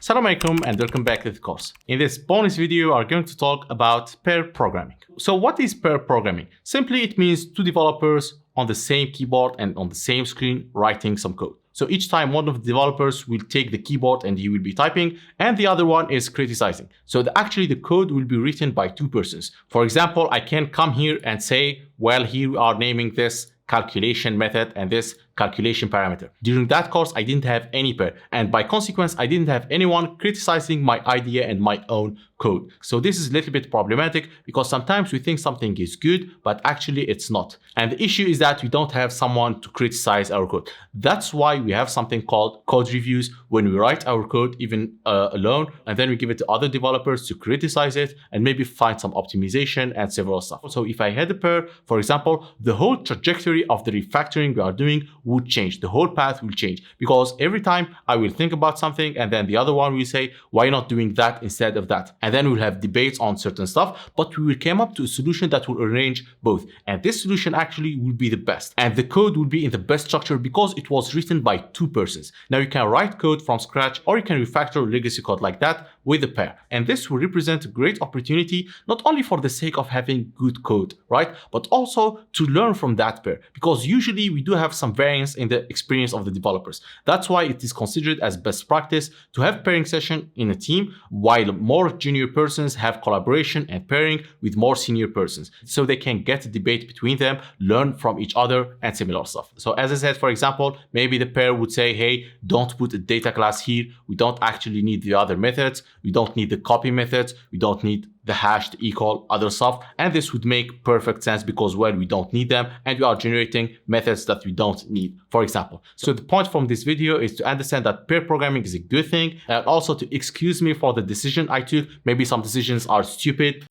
Assalamu alaikum and welcome back to the course. In this bonus video, we are going to talk about pair programming. So what is pair programming? Simply, it means two developers on the same keyboard and on the same screen writing some code. So each time one of the developers will take the keyboard and he will be typing and the other one is criticizing. So actually the code will be written by two persons. For example, I can come here and say, well, here we are naming this calculation method and this calculation parameter. During that course, I didn't have any pair, and by consequence, I didn't have anyone criticizing my idea and my own code. So this is a little bit problematic because sometimes we think something is good, but actually it's not. And the issue is that we don't have someone to criticize our code. That's why we have something called code reviews when we write our code even alone, and then we give it to other developers to criticize it and maybe find some optimization and several stuff. So if I had a pair, for example, the whole trajectory of the refactoring we are doing would change. The whole path will change because every time I will think about something and then the other one will say, why not doing that instead of that? And then we'll have debates on certain stuff, but we will come up to a solution that will arrange both. And this solution actually will be the best. And the code will be in the best structure because it was written by two persons. Now you can write code from scratch or you can refactor legacy code like that with a pair. And this will represent a great opportunity, not only for the sake of having good code, right? But also to learn from that pair, because usually we do have some variance in the experience of the developers. That's why it is considered as best practice to have pairing session in a team, while more junior persons have collaboration and pairing with more senior persons. So they can get a debate between them, learn from each other and similar stuff. So as I said, for example, maybe the pair would say, hey, don't put a data class here. We don't actually need the other methods. We don't need the copy methods. We don't need the hashed equal other stuff. And this would make perfect sense because, well, we don't need them and we are generating methods that we don't need, for example. So the point from this video is to understand that pair programming is a good thing and also to excuse me for the decision I took. Maybe some decisions are stupid.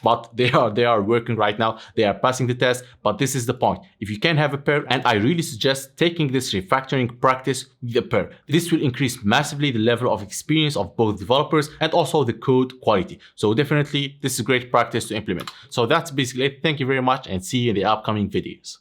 But they are working right now. They are passing the test, but this is the point. If you can have a pair, and I really suggest taking this refactoring practice with a pair. This will increase massively the level of experience of both developers and also the code quality. So definitely, this is a great practice to implement. So that's basically it. Thank you very much and see you in the upcoming videos.